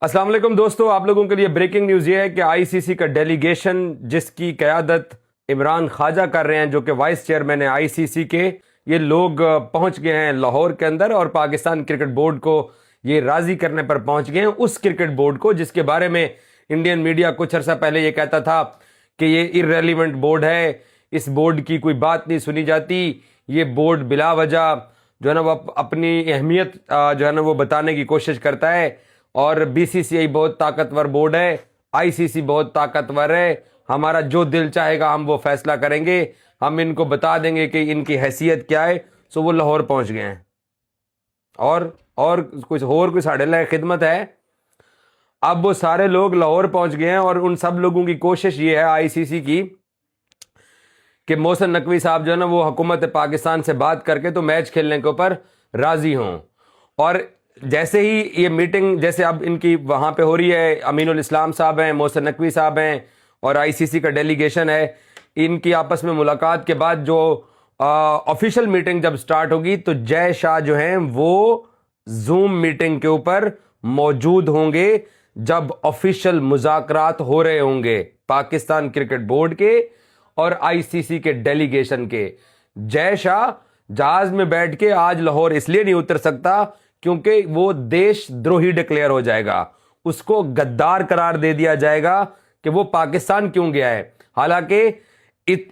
السلام علیکم دوستو، آپ لوگوں کے لیے بریکنگ نیوز یہ ہے کہ آئی سی سی کا ڈیلیگیشن جس کی قیادت عمران خواجہ کر رہے ہیں، جو کہ وائس چیئرمین ہیں آئی سی سی کے، یہ لوگ پہنچ گئے ہیں لاہور کے اندر اور پاکستان کرکٹ بورڈ کو یہ راضی کرنے پر پہنچ گئے ہیں، اس کرکٹ بورڈ کو جس کے بارے میں انڈین میڈیا کچھ عرصہ پہلے یہ کہتا تھا کہ یہ ارریلیونٹ بورڈ ہے، اس بورڈ کی کوئی بات نہیں سنی جاتی، یہ بورڈ بلا وجہ جو ہے نا وہ اپنی اہمیت جو ہے نا وہ بتانے کی کوشش کرتا ہے، اور بی سی سی آئی بہت طاقتور بورڈ ہے، آئی سی سی بہت طاقتور ہے، ہمارا جو دل چاہے گا ہم وہ فیصلہ کریں گے، ہم ان کو بتا دیں گے کہ ان کی حیثیت کیا ہے۔ سو وہ لاہور پہنچ گئے ہیں اور کوئی ساڑھے لائے خدمت ہے۔ اب وہ سارے لوگ لاہور پہنچ گئے ہیں اور ان سب لوگوں کی کوشش یہ ہے آئی سی سی کی کہ محسن نقوی صاحب جو ہے نا وہ حکومت پاکستان سے بات کر کے تو میچ کھیلنے کے اوپر راضی ہوں۔ اور جیسے ہی یہ میٹنگ جیسے اب ان کی وہاں پہ ہو رہی ہے، امین الاسلام صاحب ہیں، محسن نقوی صاحب ہیں اور آئی سی سی کا ڈیلیگیشن ہے، ان کی آپس میں ملاقات کے بعد جو آفیشیل میٹنگ جب سٹارٹ ہوگی تو جے شاہ جو ہیں وہ زوم میٹنگ کے اوپر موجود ہوں گے جب آفیشیل مذاکرات ہو رہے ہوں گے پاکستان کرکٹ بورڈ کے اور آئی سی سی کے ڈیلیگیشن کے۔ جے شاہ جہاز میں بیٹھ کے آج لاہور اس لیے نہیں اتر سکتا کیونکہ وہ دیش دروہی ڈکلیئر ہو جائے گا، اس کو غدار قرار دے دیا جائے گا کہ وہ پاکستان کیوں گیا ہے۔ حالانکہ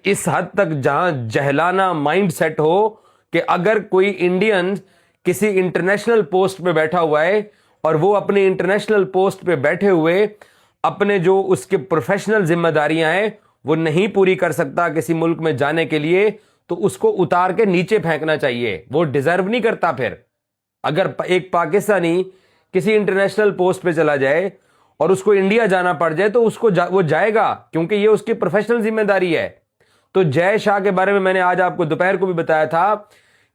اس حد تک جہاں جہلانہ مائنڈ سیٹ ہو کہ اگر کوئی انڈین کسی انٹرنیشنل پوسٹ پہ بیٹھا ہوا ہے اور وہ اپنی انٹرنیشنل پوسٹ پہ بیٹھے ہوئے اپنے جو اس کے پروفیشنل ذمہ داریاں ہیں وہ نہیں پوری کر سکتا کسی ملک میں جانے کے لیے، تو اس کو اتار کے نیچے پھینکنا چاہیے، وہ ڈیزرو نہیں کرتا۔ پھر اگر ایک پاکستانی کسی انٹرنیشنل پوسٹ پہ چلا جائے اور اس کو انڈیا جانا پڑ جائے تو اس کو وہ جائے گا کیونکہ یہ اس کی پروفیشنل ذمہ داری ہے۔ تو جے شاہ کے بارے میں نے آج آپ کو دوپہر کو بھی بتایا تھا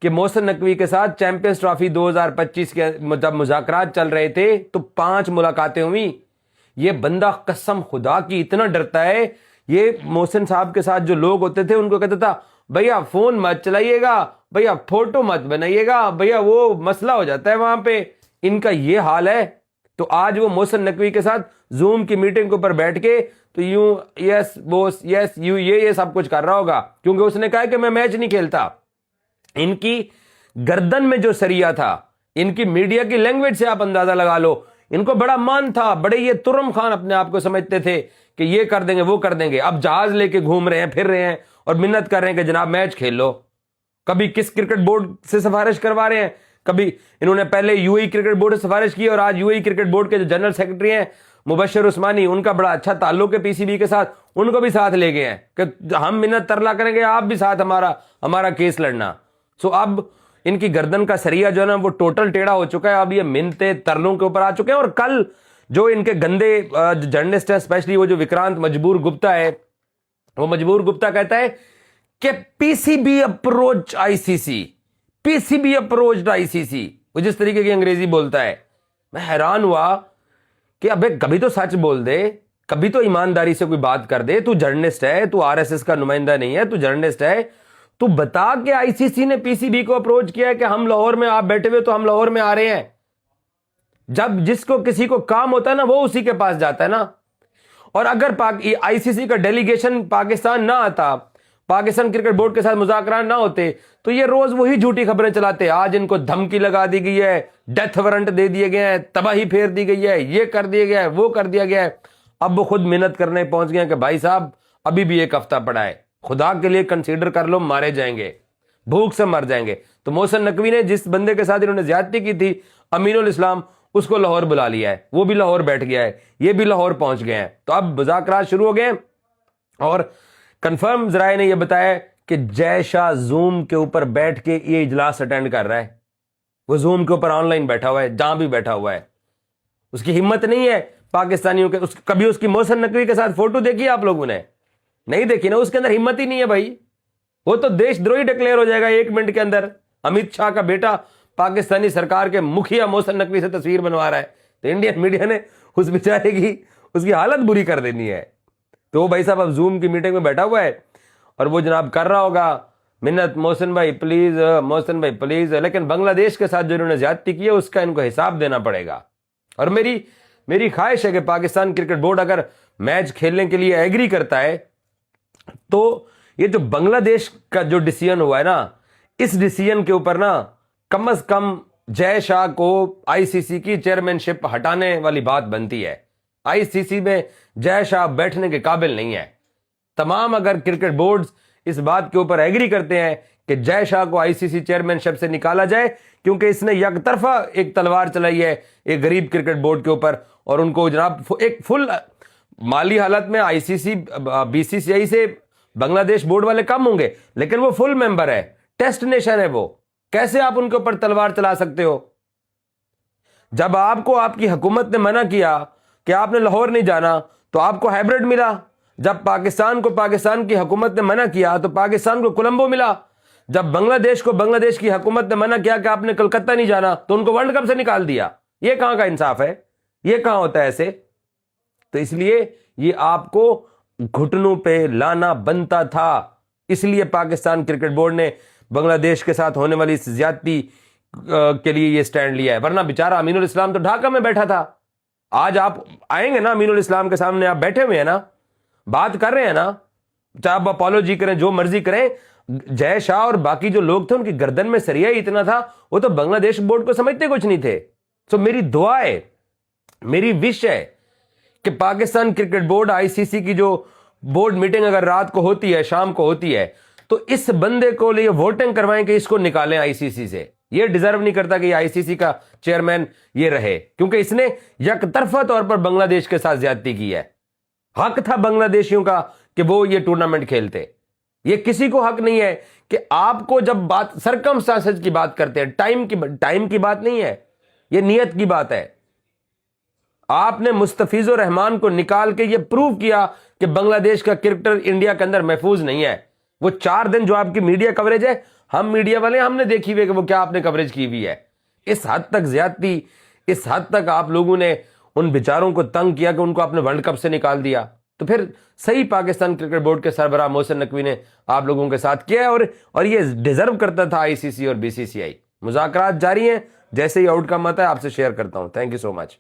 کہ محسن نقوی کے ساتھ چیمپئنز ٹرافی 2025 کے جب مذاکرات چل رہے تھے تو 5 ملاقاتیں ہوئی۔ یہ بندہ قسم خدا کی اتنا ڈرتا ہے، یہ محسن صاحب کے ساتھ جو لوگ ہوتے تھے ان کو کہتا تھا بھیا فون مت چلائیے گا، بھیا فوٹو مت بنائیے گا، بھیا وہ مسئلہ ہو جاتا ہے وہاں پہ، ان کا یہ حال ہے۔ تو آج وہ محسن نقوی کے ساتھ زوم کی میٹنگ کے اوپر بیٹھ کے تو یوں یس بوس یس یو یہ سب کچھ کر رہا ہوگا کیونکہ اس نے کہا کہ میں میچ نہیں کھیلتا۔ ان کی گردن میں جو سریا تھا، ان کی میڈیا کی لینگویج سے آپ اندازہ لگا لو، ان کو بڑا مان تھا، بڑے یہ ترم خان اپنے آپ کو سمجھتے تھے کہ یہ کر دیں گے وہ کر دیں گے۔ اب جہاز لے کے گھوم رہے ہیں، پھر رہے ہیں اور منت کر رہے ہیں کہ جناب میچ کھیل لو۔ کبھی کس کرکٹ بورڈ سے سفارش کروا رہے ہیں، کبھی انہوں نے پہلے یو اے کرکٹ بورڈ سے سفارش کی اور آج یو اے کرکٹ بورڈ کے جو جنرل سیکرٹری ہیں مبشر عثمانی، ان کا بڑا اچھا تعلق ہے پی سی بی کے ساتھ، ان کو بھی ساتھ لے گئے ہیں کہ ہم منت ترلا کریں گے، آپ بھی ساتھ ہمارا کیس لڑنا۔ سو اب ان کی گردن کا سریا جو ہے نا وہ ٹوٹل ٹیڑھا ہو چکا ہے، اب یہ منتے ترلوں کے اوپر آ چکے ہیں۔ اور کل جو ان کے گندے جرنلسٹ ہیں، اسپیشلی وہ جو وکرانت مجبور گپتا ہے، وہ مجبور گپتا کہتا ہے کہ P C B approach I C C, P C B approach I C C, وہ جس طریقے کی انگریزی بولتا ہے، میں حیران ہوا کہ ابے کبھی تو سچ بول دے، کبھی تو ایمانداری سے کوئی بات کر دے، تو جرنلسٹ ہے، تو آر ایس ایس کا نمائندہ نہیں ہے، تو جرنلسٹ ہے، تو بتا کہ آئی سی سی نے پی سی بی کو اپروچ کیا ہے کہ ہم لاہور میں، آپ بیٹھے ہوئے تو ہم لاہور میں آ رہے ہیں۔ جب جس کو کسی کو کام ہوتا ہے نا وہ اسی کے پاس جاتا ہے نا۔ اور اگر آئی سی سی کا ڈیلیگیشن پاکستان نہ آتا، پاکستان کرکٹ بورڈ کے ساتھ مذاکرات نہ ہوتے تو یہ روز وہی جھوٹی خبریں چلاتے، آج ان کو دھمکی لگا دی گئی ہے، ڈیتھ وارنٹ دے دیے گئے ہیں، تباہی پھیر دی گئی ہے، یہ کر دیا گیا ہے، وہ کر دیا گیا ہے۔ اب وہ خود منت کرنے پہنچ گئے کہ بھائی صاحب ابھی بھی ایک ہفتہ پڑا ہے، خدا کے لیے کنسیڈر کر لو، مارے جائیں گے، بھوک سے مر جائیں گے۔ تو محسن نقوی نے جس بندے کے ساتھ انہوں نے زیادتی کی تھی، امین الاسلام، اس کو لاہور بلا لیا ہے، وہ بھی لاہور بیٹھ گیا ہے، یہ بھی لاہور پہنچ گئے ہیں۔ تو اب مذاکرات شروع ہو گئے ہیں اور کنفرم ذرائع نے یہ بتایا کہ جے شاہ زوم کے اوپر بیٹھ کے یہ اجلاس اٹینڈ کر رہا ہے، وہ زوم کے اوپر آن لائن بیٹھا ہوا ہے، جہاں بھی بیٹھا ہوا ہے۔ اس کی ہمت نہیں ہے پاکستانیوں کے، کبھی اس کی محسن نقوی کے ساتھ فوٹو دیکھی آپ لوگوں نے؟ نہیں دیکھی نا، اس کے اندر ہمت ہی نہیں ہے بھائی، وہ تو دیش دروہی ڈکلیئر ہو جائے گا 1 منٹ کے اندر۔ امیت شاہ کا بیٹا پاکستانی سرکار کے مکھیا محسن نقوی سے تصویر بنوا رہا ہے تو انڈین میڈیا نے اس بیچارے کی اس کی حالت بری کر دینی ہے۔ تو وہ بھائی صاحب اب زوم کی میٹنگ میں بیٹھا ہوا ہے اور وہ جناب کر رہا ہوگا منت محسن بھائی پلیز، محسن بھائی پلیز، لیکن بنگلہ دیش کے ساتھ جو انہوں نے زیادتی کی ہے اس کا ان کو حساب دینا پڑے گا۔ اور میری خواہش ہے کہ پاکستان کرکٹ بورڈ اگر میچ کھیلنے کے لیے ایگری کرتا ہے تو یہ جو بنگلہ دیش کا جو ڈیسیژن ہوا ہے نا، اس ڈیسیژن کے اوپر نا کم از کم جے شاہ کو آئی سی سی کی چیئرمین شپ ہٹانے والی بات بنتی ہے. آئی سی سی میں جے شاہ بیٹھنے کے قابل نہیں ہے. تمام اگر کرکٹ بورڈز اس بات کے اوپر ایگری کرتے ہیں کہ جے شاہ کو آئی سی سی چیئرمین شپ سے نکالا جائے، کیونکہ اس نے یک طرفہ ایک تلوار چلائی ہے ایک غریب کرکٹ بورڈ کے اوپر، اور ان کو جناب ایک فل مالی حالت میں آئی سی سی بی سی سی آئی سے بنگلہ دیش بورڈ والے کم ہوں گے، لیکن وہ فل ممبر ہے، ٹیسٹ نیشن ہے. وہ کیسے آپ ان کے اوپر تلوار چلا سکتے ہو؟ جب آپ کو آپ کی حکومت نے منع کیا کہ آپ نے لاہور نہیں جانا تو آپ کو ہائبرڈ ملا. جب پاکستان کو پاکستان کی حکومت نے منع کیا تو پاکستان کو کولمبو ملا. جب بنگلہ دیش کو بنگلہ دیش کی حکومت نے منع کیا کہ آپ نے کلکتہ نہیں جانا تو ان کو ورلڈ کپ سے نکال دیا. یہ کہاں کا انصاف ہے؟ یہ کہاں ہوتا ہے ایسے؟ تو اس لیے یہ آپ کو گھٹنوں پہ لانا بنتا تھا. اس لیے پاکستان کرکٹ بورڈ نے بنگلہ دیش کے ساتھ ہونے والی اس زیادتی کے لیے یہ سٹینڈ لیا ہے. ورنہ بیچارہ امین الاسلام تو ڈھاکہ میں بیٹھا تھا. آج آپ آئیں گے نا امین الاسلام کے سامنے، آپ بیٹھے ہوئے ہیں نا، بات کر رہے ہیں نا، چاہے آپ اپالوجی کریں جو مرضی کریں. جے شاہ اور باقی جو لوگ تھے ان کی گردن میں سریا ہی اتنا تھا، وہ تو بنگلہ دیش بورڈ کو سمجھتے کچھ نہیں تھے. سو میری دعا ہے، میری وش ہے کہ پاکستان کرکٹ بورڈ آئی سی سی کی جو بورڈ میٹنگ اگر رات کو ہوتی ہے، شام کو ہوتی ہے، تو اس بندے کو لیے ووٹنگ کروائیں کہ اس کو نکالیں آئی سی سی سے. یہ ڈیزرو نہیں کرتا کہ یہ آئی سی سی کا چیئرمین یہ رہے، کیونکہ اس نے یک طرفہ طور پر بنگلہ دیش کے ساتھ زیادتی کی ہے. حق تھا بنگلہ دیشیوں کا کہ وہ یہ ٹورنامنٹ کھیلتے. یہ کسی کو حق نہیں ہے کہ آپ کو جب بات سرکمسٹانسز کی بات کرتے ہیں، ٹائم کی بات نہیں ہے، یہ نیت کی بات ہے. آپ نے مستفیض الرحمان کو نکال کے یہ پروو کیا کہ بنگلہ دیش کا کرکٹر انڈیا کے اندر محفوظ نہیں ہے. وہ 4 دن جو آپ کی میڈیا کوریج ہے، ہم میڈیا والے ہم نے دیکھی ہوئی کہ وہ کیا آپ نے کوریج کی ہوئی ہے. اس حد تک زیادتی، اس حد تک آپ لوگوں نے ان بیچاروں کو تنگ کیا کہ ان کو آپ نے ورلڈ کپ سے نکال دیا. تو پھر صحیح پاکستان کرکٹ بورڈ کے سربراہ محسن نقوی نے آپ لوگوں کے ساتھ کیا ہے، اور یہ ڈیزرو کرتا تھا آئی سی سی اور بی سی سی آئی. مذاکرات جاری ہیں، جیسے ہی آؤٹ کم آتا ہے آپ سے شیئر کرتا ہوں. Thank you so much.